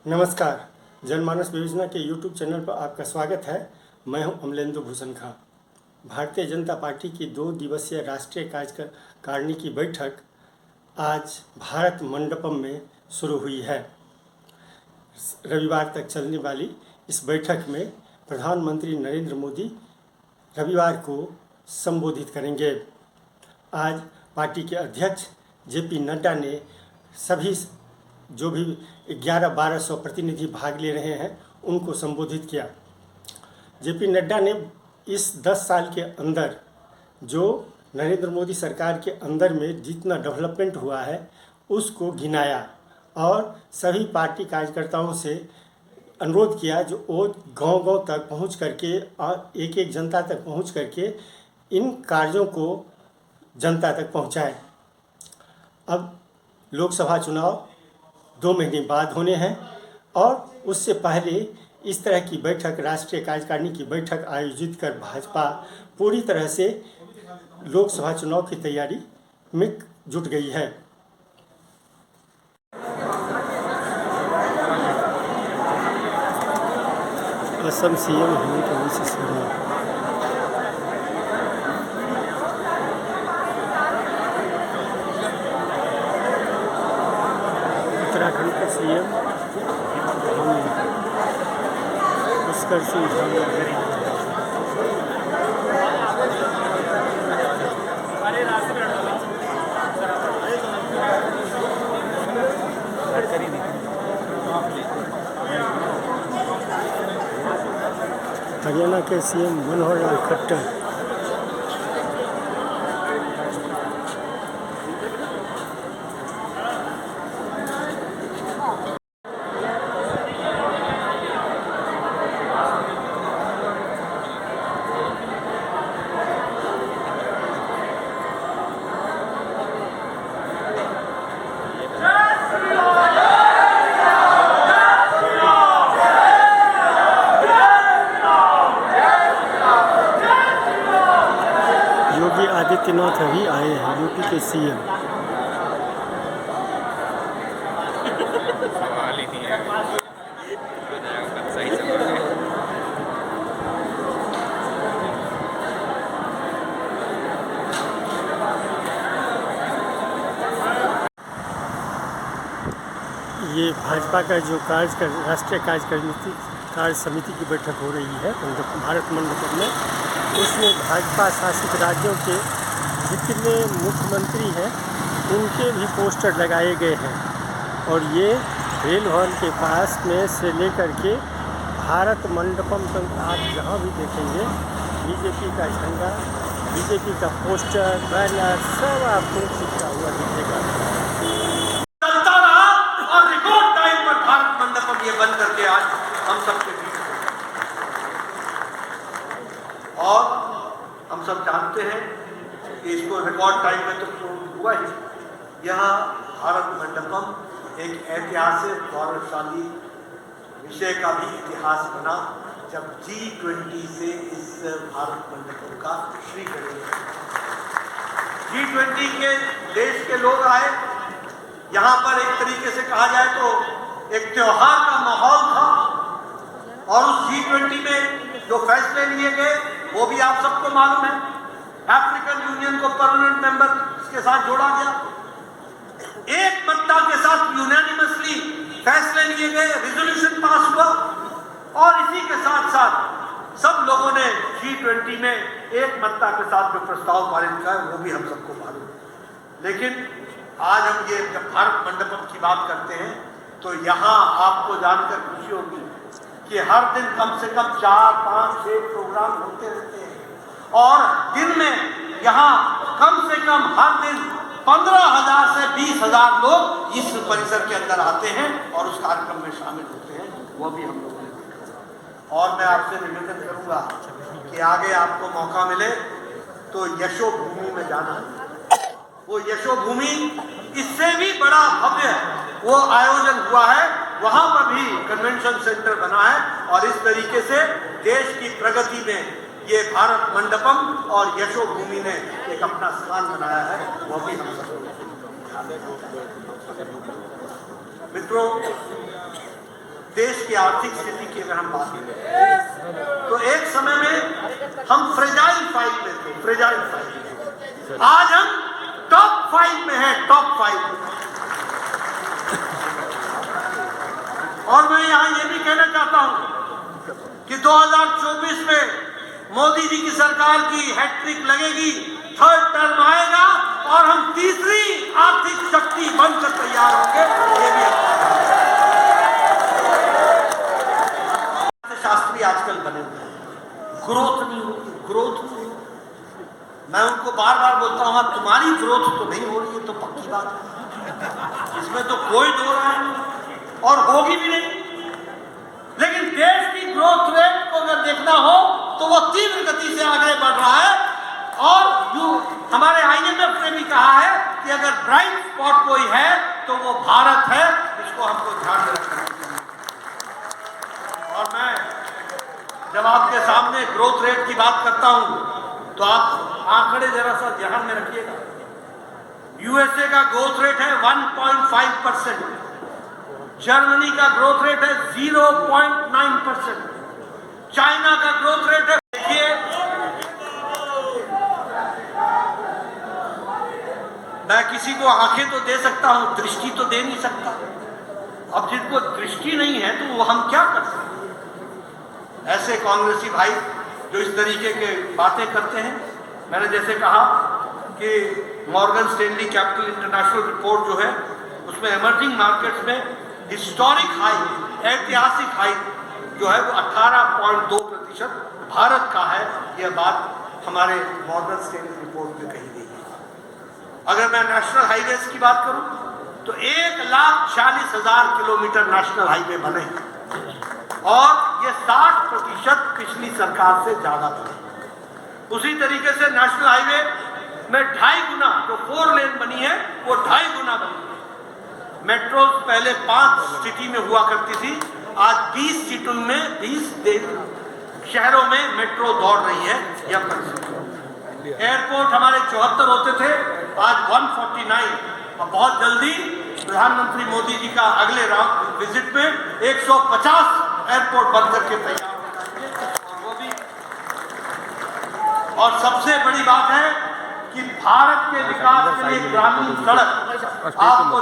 नमस्कार। जनमानस विवेचना के YouTube चैनल पर आपका स्वागत है। मैं हूं अमलेंदु भूषण खां। भारतीय जनता पार्टी की 2 दिवसीय राष्ट्रीय कार्यकारिणी की बैठक आज भारत मंडपम में शुरू हुई है। रविवार तक चलने वाली इस बैठक में प्रधानमंत्री नरेंद्र मोदी रविवार को संबोधित करेंगे। आज पार्टी के अध्यक्ष JP नड्डा ने सभी जो भी 11-1200 प्रतिनिधि भाग ले रहे हैं उनको संबोधित किया। JP नड्डा ने इस 10 साल के अंदर जो नरेंद्र मोदी सरकार के अंदर में जितना डेवलपमेंट हुआ है उसको गिनाया और सभी पार्टी कार्यकर्ताओं से अनुरोध किया जो वो गांव-गांव तक पहुंच करके और एक-एक जनता तक पहुंच करके इन कार्यों को जनता तक पहुंचाएं। अब लोकसभा चुनाव 2 महीने बाद होने हैं और उससे पहले इस तरह की बैठक, राष्ट्रीय कार्यकारिणी की बैठक आयोजित कर भाजपा पूरी तरह से लोकसभा चुनाव की तैयारी में जुट गई है। असम CM हेमंत सोरेन, उत्तराखंड के CM पुष्कर सिंह धामी, हरियाणा के CM मनोहर लाल खट्टर, योगी आदित्यनाथ अभी आए हैं, यूपी के CM। सवाल ही नहीं है, सही सवाल है। ये भाजपा का जो राष्ट्रीय कार्य समिति की बैठक हो रही है भारत मंडपम में, उसमें भाजपा शासित राज्यों के जितने मुख्यमंत्री हैं उनके भी पोस्टर लगाए गए हैं और ये रेल भवन के पास में से लेकर के भारत मंडपम तक आप जहाँ भी देखेंगे बीजेपी का झंडा, बीजेपी का पोस्टर, बैनर सब आपको चिपका हुआ दिखेगा। चलता रहा और रिकॉर्ड टाइम पर भारत मंडपम ये बंद करके आज हम सबके बीच और हम सब जानते हैं कि इसको रिकॉर्ड टाइम में तो हुआ ही। यह भारत मंडपम एक ऐतिहासिक गौरवशाली विषय का भी इतिहास बना जब G20 से इस भारत मंडपम का श्रीगणेश G20 के देश के लोग आए। यहाँ पर एक तरीके से कहा जाए तो एक त्योहार का माहौल था और उस G20 में जो फैसले लिए गए वो भी आप सबको मालूम है। अफ्रीकन यूनियन को परमानेंट मेंबर के साथ जोड़ा गया, एक मत्ता के साथ यूनानिमसली फैसले लिए गए, रिजोल्यूशन पास हुआ और इसी के साथ साथ सब लोगों ने G20 में एक मत्ता के साथ जो प्रस्ताव पारित किया वो भी हम सबको मालूम है। लेकिन आज हम ये जब भारत मंडपम की बात करते हैं तो यहाँ आपको जानकर खुशी होगी कि हर दिन कम से कम 4, 5, 6 प्रोग्राम होते रहते हैं और दिन में यहाँ कम से कम हर दिन 15,000 से 20,000 लोग इस परिसर के अंदर आते हैं और उस कार्यक्रम में शामिल होते हैं। वो भी हम लोगों ने देखा और मैं आपसे निवेदन करूंगा कि आगे आपको मौका मिले तो यशोभूमि में जाना। वो यशोभूमि इससे भी बड़ा भव्य वो आयोजन हुआ है, वहां पर भी कन्वेंशन सेंटर बना है और इस तरीके से देश की प्रगति में ये भारत मंडपम और यशोभूमि ने एक अपना स्थान बनाया है। वो भी हम सब मित्रों, देश की आर्थिक स्थिति की अगर हम बात करें तो एक समय में हम फ्रेजाइल 5 में थे, फ्रेजाइल 5। आज हम टॉप 5 में हैं, टॉप 5। और मैं यहां ये भी कहना चाहता हूं कि 2024 में मोदी जी की सरकार की हैट्रिक लगेगी, थर्ड टर्म आएगा और हम तीसरी आर्थिक शक्ति बनकर तैयार होंगे। ये भी शास्त्री आजकल बने हुए हैं, ग्रोथ नहीं होगी, ग्रोथ नहीं होगी। मैं उनको बार बार बोलता हूं तुम्हारी ग्रोथ तो नहीं हो रही है, तो पक्की बात है, इसमें तो कोई दो राय नहीं और होगी भी नहीं। लेकिन देश की ग्रोथ रेट को अगर देखना हो तो वो तीव्र गति से आगे बढ़ रहा है और जो हमारे IMF ने भी कहा है कि अगर ब्राइट स्पॉट कोई है तो वो भारत है, इसको हमको ध्यान में रखना चाहिए। और मैं जब आपके सामने ग्रोथ रेट की बात करता हूं तो आप आंकड़े जरा सा ध्यान में रखिएगा। USA का ग्रोथ रेट है 1.5%, जर्मनी का ग्रोथ रेट है 0.9%, चाइना का ग्रोथ रेट है, देखिए मैं किसी को आंखें तो दे सकता हूं, दृष्टि तो दे नहीं सकता। अब जिनको दृष्टि नहीं है तो वो हम क्या कर सकते हैं? ऐसे कांग्रेसी भाई जो इस तरीके के बातें करते हैं, मैंने जैसे कहा कि Morgan Stanley capital international report जो है उसमें इमर्जिंग मार्केट्स में हिस्टोरिक हाई, ऐतिहासिक हाई जो है वो 18.2% भारत का है। यह बात हमारे मॉर्गन स्टैनली रिपोर्ट में कही गई है। अगर मैं नेशनल हाईवेज की बात करूं तो 1,40,000 किलोमीटर नेशनल हाईवे बने और ये 60% पिछली सरकार से ज्यादा बने। उसी तरीके से नेशनल हाईवे में 2.5 गुना जो 4 लेन बनी है वो 2.5 गुना बनी है। मेट्रो पहले 5 सिटी में हुआ करती थी, आज 20 सिटी में 20 शहरों में मेट्रो दौड़ रही है। यह एयरपोर्ट हमारे 74 होते थे, आज 149 और बहुत जल्दी प्रधानमंत्री मोदी जी का अगले राउंड विजिट में 150 एयरपोर्ट बन करके तैयार हो जाएंगे। और वो भी, और सबसे बड़ी बात है कि भारत के विकास के लिए ग्रामीण सड़क आपको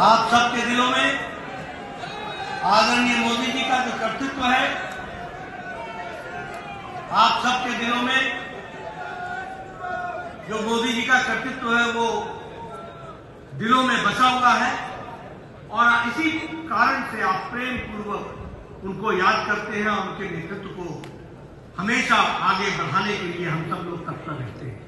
आप सबके दिलों में आदरणीय मोदी जी का जो कर्तृत्व है, आप सबके दिलों में जो मोदी जी का कर्तृत्व है वो दिलों में बसा हुआ है और इसी कारण से आप प्रेम पूर्वक उनको याद करते हैं और उनके नेतृत्व को हमेशा आगे बढ़ाने के लिए हम सब लोग तत्पर रहते हैं।